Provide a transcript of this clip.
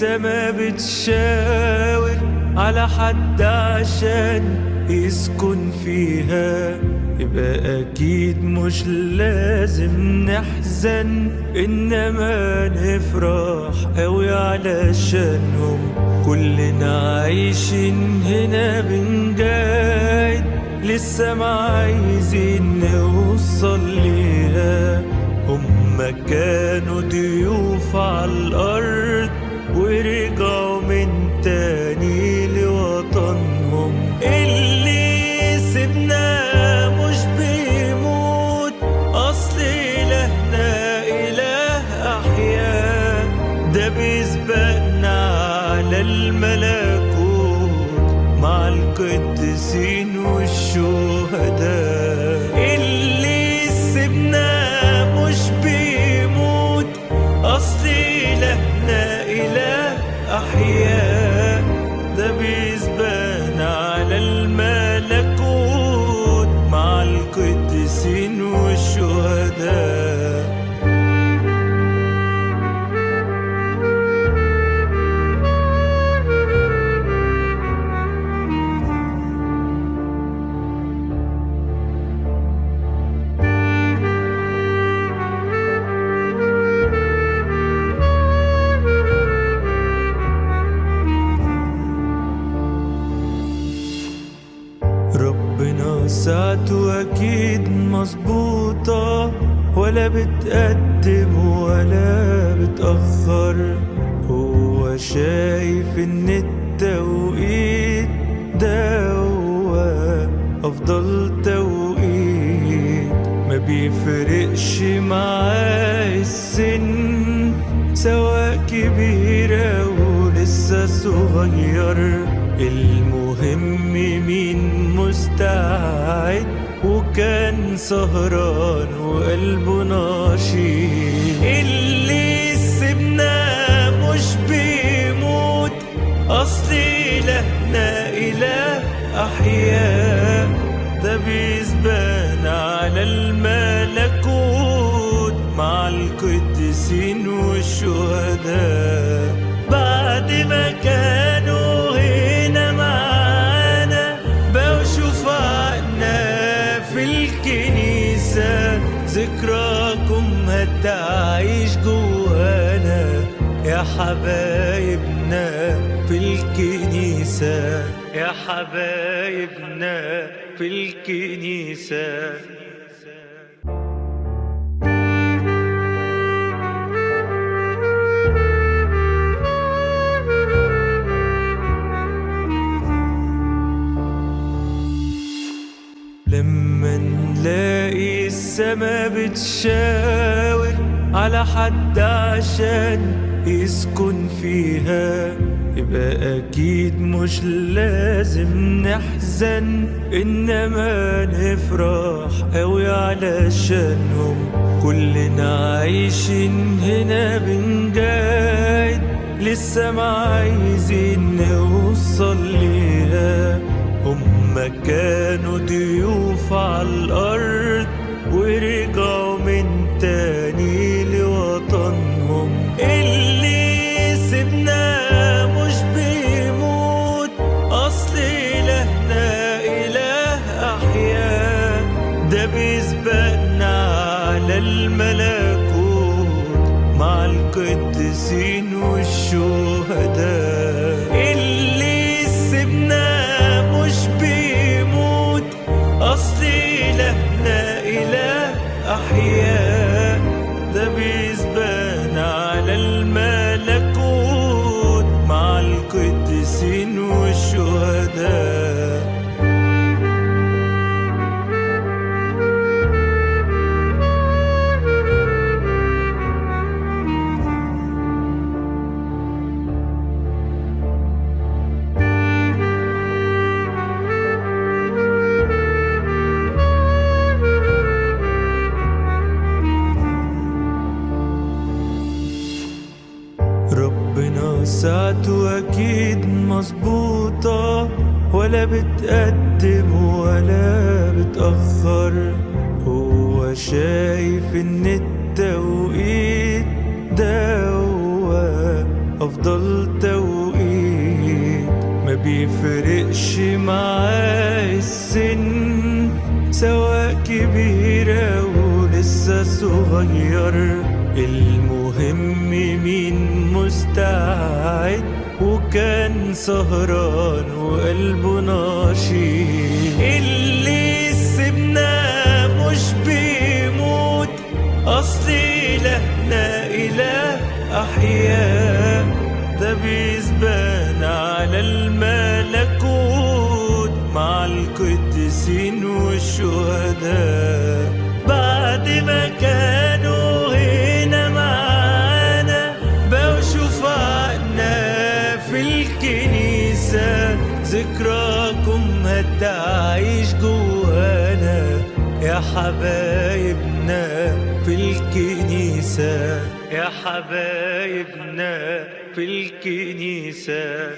السما بتشاور على حد عشان يسكن فيها، يبقى أكيد مش لازم نحزن، إنما نفرح أوي علشانهم. كلنا عايشين هنا بنجاهد، لسه ما عايزين نوصل ليها. هما كانوا ضيوف على الأرض ورجعوا من تاني لوطنهم. اللي سيبناه مش بيموت، أصل إلهنا إله أحياء، ده بيسبقنا على الملكوت مع القديسين والشهداء. اللي سيبناه مش بيموت، أصل إلهنا إله أحياء، ده بيسبقنا على الملكوت مع القديسين والشهداء. ربنا ساعته أكيد مظبوطة، ولا بتقدم ولا بتأخر. هو شايف إن التوقيت ده هو أفضل توقيت، ما بيفرقش معاه السن، سواء كبير أو لسه صغير. المهم مين مستعد وكان سهران وقلبه نشيط. اللي سيبناه مش بيموت، أصل إلهنا إله أحياء، ده بيسبقنا على الملكوت مع القديسين والشهداء. بعد ما كانوا هنا معانا بقوا شفعنا في الكنيسة، ذكراكم هتعيش جوانا يا حبايبنا في الكنيسة، يا حبايبنا في الكنيسة. لما نلاقي السما بتشاور على حد عشان يسكن فيها، يبقى أكيد مش لازم نحزن، إنما نفرح أوي علشانهم. كلنا عايشين هنا بنجاهد، لسه ما عايزين نوصل ليها. هما كانوا ضيوف على الأرض ورجعوا من تاني لوطنهم. اللي سيبناه مش بيموت، أصل إلهنا إله أحياء، ده بيسبقنا على الملكوت مع القديسين والشهداء. اللي سيبناه مش بيموت، أصل إلهنا إله أحياء، ده بيسبقنا على الملكوت مع القديسين والشهداء. ربنا ساعته أكيد مظبوطة، ولا بتقدم ولا بتأخر. هو شايف إن التوقيت ده هو أفضل بيفرقش معاه السن، سواء كبيرة ولسه صغير، المهم مين مستعد وكان سهران وقلبه نشيط. اللي سيبنا مش بيموت، أصل إلهنا إله أحياء، ده بيسبان على الملكوت مع القديسين والشهداء. بعد ما كانوا هنا معانا بقوا شفعنا في الكنيسة، ذكراكم هتعيش جوانا يا حبايبنا في الكنيسة، يا حبايبنا في الكنيسة.